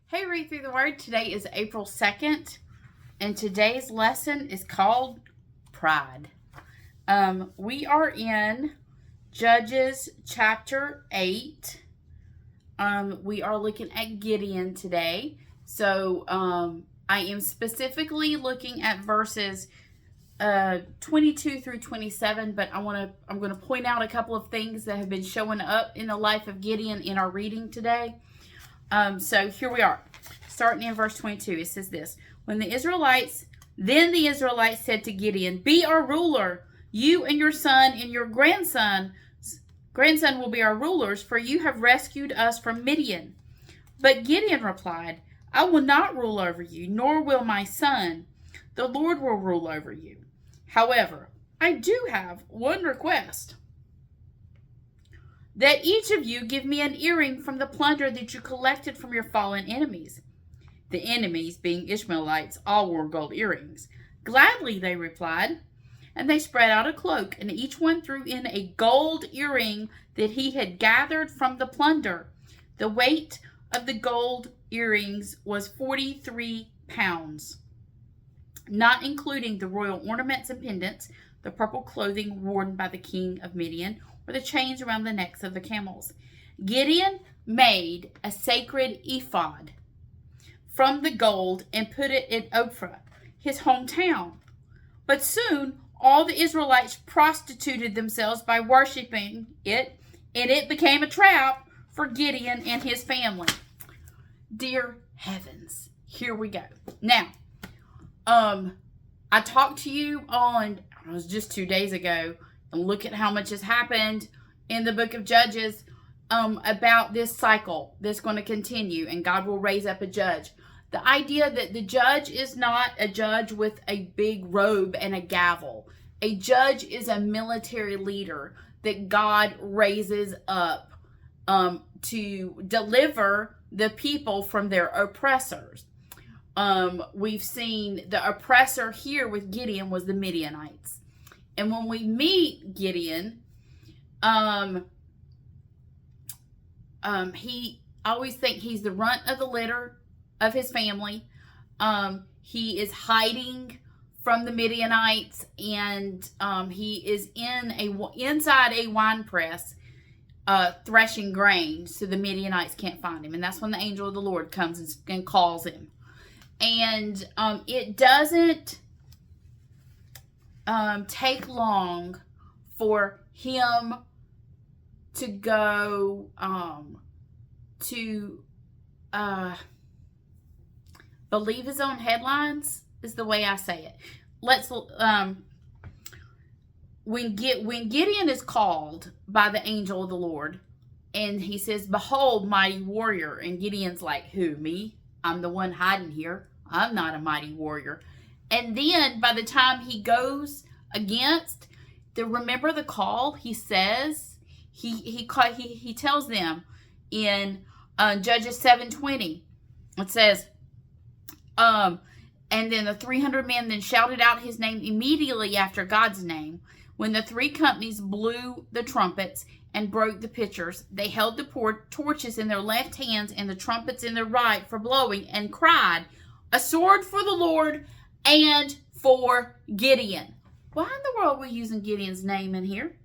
Hey, Read Through the Word. Today is April 2nd, and today's lesson is called Pride. We are in Judges chapter 8. We are looking at Gideon today. So I am specifically looking at verses 22 through 27, but I'm going to point out a couple of things that have been showing up in the life of Gideon in our reading today. So here we are, starting in verse 22. It says this: Then the Israelites said to Gideon, "Be our ruler. You and your son and your grandson will be our rulers, for you have rescued us from Midian." But Gideon replied, "I will not rule over you, nor will my son. The Lord will rule over you. However, I do have one request: that each of you give me an earring from the plunder that you collected from your fallen enemies." The enemies, being Ishmaelites, all wore gold earrings. "Gladly," they replied. And they spread out a cloak, and each one threw in a gold earring that he had gathered from the plunder. The weight of the gold earrings was 43 pounds, not including the royal ornaments and pendants, the purple clothing worn by the king of Midian, or the chains around the necks of the camels. Gideon made a sacred ephod from the gold and put it in Ophrah, his hometown. But soon all the Israelites prostituted themselves by worshiping it, and it became a trap for Gideon and his family. Dear heavens, here we go. Now, I talked to you it was just 2 days ago, and look at how much has happened in the book of Judges about this cycle that's going to continue, and God will raise up a judge. The idea that the judge is not a judge with a big robe and a gavel. A judge is a military leader that God raises up to deliver the people from their oppressors. We've seen the oppressor here with Gideon was the Midianites. And when we meet Gideon, he always think he's the runt of the litter of his family. He is hiding from the Midianites, and he is inside a wine press threshing grain, so the Midianites can't find him. And that's when the angel of the Lord comes and calls him. And it doesn't take long for him to go to believe his own headlines, is the way I say it. When Gideon is called by the angel of the Lord, and he says, "Behold, mighty warrior," and Gideon's like, "Who, me? I'm the one hiding here. I'm not a mighty warrior." And then by the time he goes against, remember the call he says, he tells them in Judges 7:20. It says, and then the 300 men then shouted out his name immediately after God's name. When the three companies blew the trumpets and broke the pitchers, they held the torches in their left hands and the trumpets in their right for blowing, and cried, "A sword for the Lord and for Gideon." Why in the world are we using Gideon's name in here?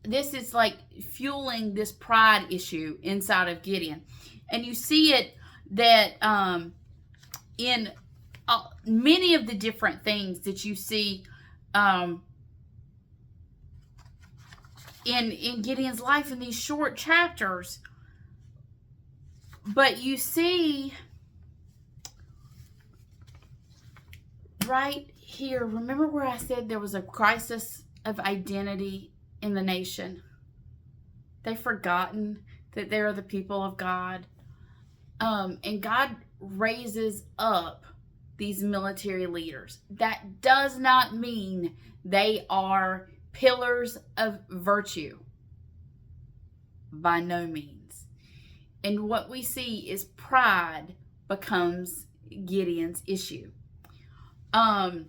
This is like fueling this pride issue inside of Gideon. And you see it that in many of the different things that you see in Gideon's life in these short chapters. But you see right here, remember where I said there was a crisis of identity in the nation? They've forgotten that they are the people of God. And God raises up these military leaders. That does not mean they are pillars of virtue. By no means. And what we see is pride becomes Gideon's issue. And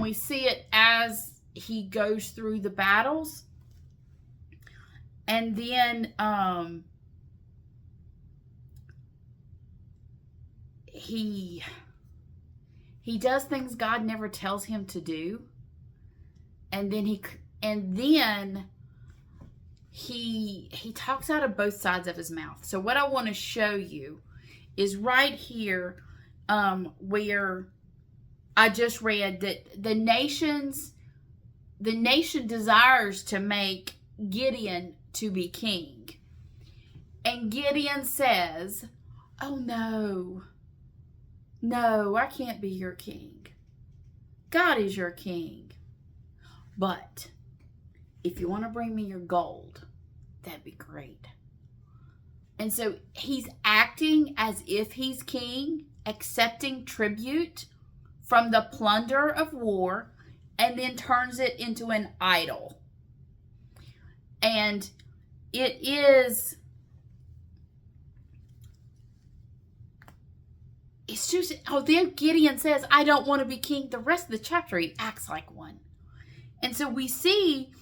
we see it as he goes through the battles, and then he does things God never tells him to do, and then he talks out of both sides of his mouth. So what I want to show you is right here, where I just read that the nation desires to make Gideon to be king. And Gideon says, "Oh no, I can't be your king. God is your king. But if you want to bring me your gold, that'd be great." And so he's acting as if he's king, accepting tribute from the plunder of war, and then turns it into an idol. And it's just, then Gideon says, "I don't want to be king." The rest of the chapter, he acts like one. And so we see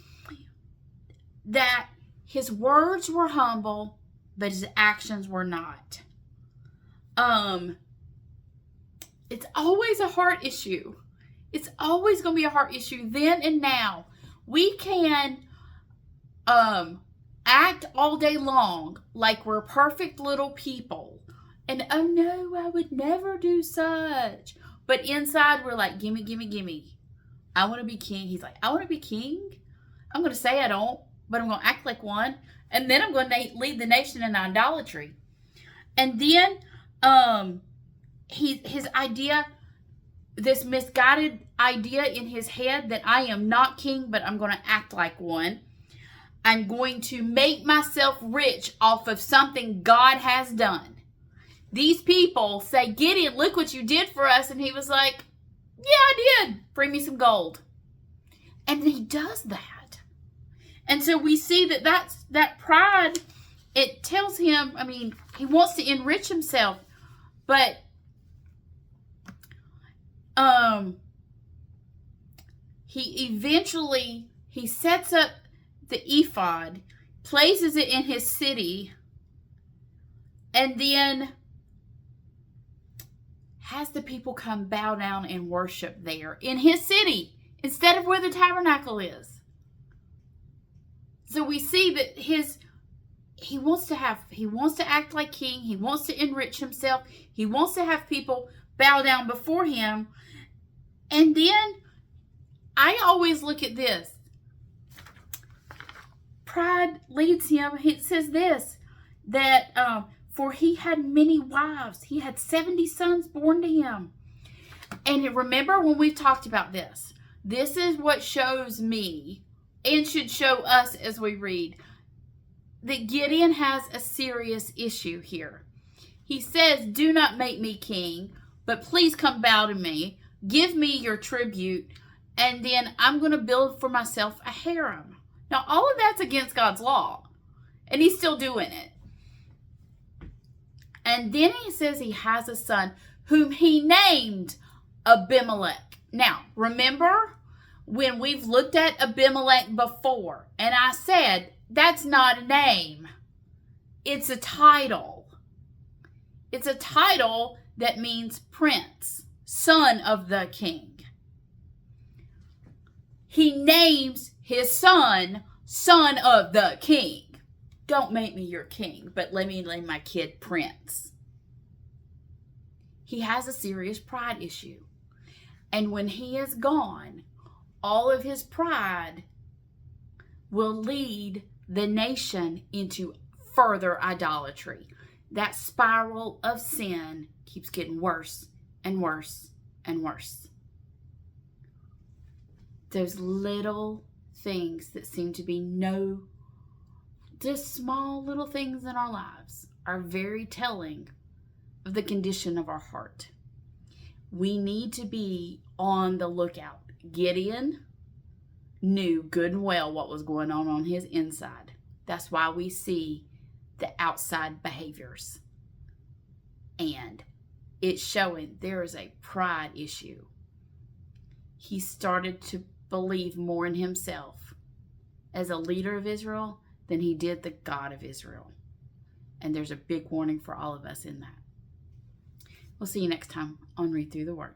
that his words were humble, but his actions were not. It's always a heart issue. It's always going to be a heart issue then and now. We can act all day long like we're perfect little people. And, "Oh no, I would never do such." But inside we're like, "Gimme, gimme, gimme. I want to be king." He's like, "I want to be king. I'm going to say I don't, but I'm going to act like one. And then I'm going to lead the nation in idolatry." And then his idea, this misguided idea in his head that I am not king, but I'm going to act like one. I'm going to make myself rich off of something God has done. These people say, "Gideon, look what you did for us." And he was like, "Yeah, I did. Bring me some gold." And he does that. And so we see that pride, it tells him, he wants to enrich himself, but he sets up the ephod, places it in his city, and then has the people come bow down and worship there in his city instead of where the tabernacle is. So we see that he wants to act like king. He wants to enrich himself. He wants to have people bow down before him. And then I always look at this. Pride leads him. It says this, that for he had many wives. He had 70 sons born to him. And remember when we talked about this, this is what shows me and should show us as we read that Gideon has a serious issue here. He says, "Do not make me king, but please come bow to me. Give me your tribute, and then I'm going to build for myself a harem." Now, all of that's against God's law, and he's still doing it. And then he says he has a son whom he named Abimelech. Now, remember when we've looked at Abimelech before, and I said, that's not a name. It's a title. It's a title that means prince, son of the king. He names his son, son of the king. Don't make me your king, but let me name my kid prince. He has a serious pride issue. And when he is gone, all of his pride will lead the nation into further idolatry. That spiral of sin keeps getting worse and worse and worse. Those little things that seem to be just small little things in our lives are very telling of the condition of our heart. We need to be on the lookout. Gideon knew good and well what was going on his inside. That's why we see the outside behaviors. And it's showing there is a pride issue. He started to believe more in himself as a leader of Israel than he did the God of Israel. And there's a big warning for all of us in that. We'll see you next time on Read Through the Word.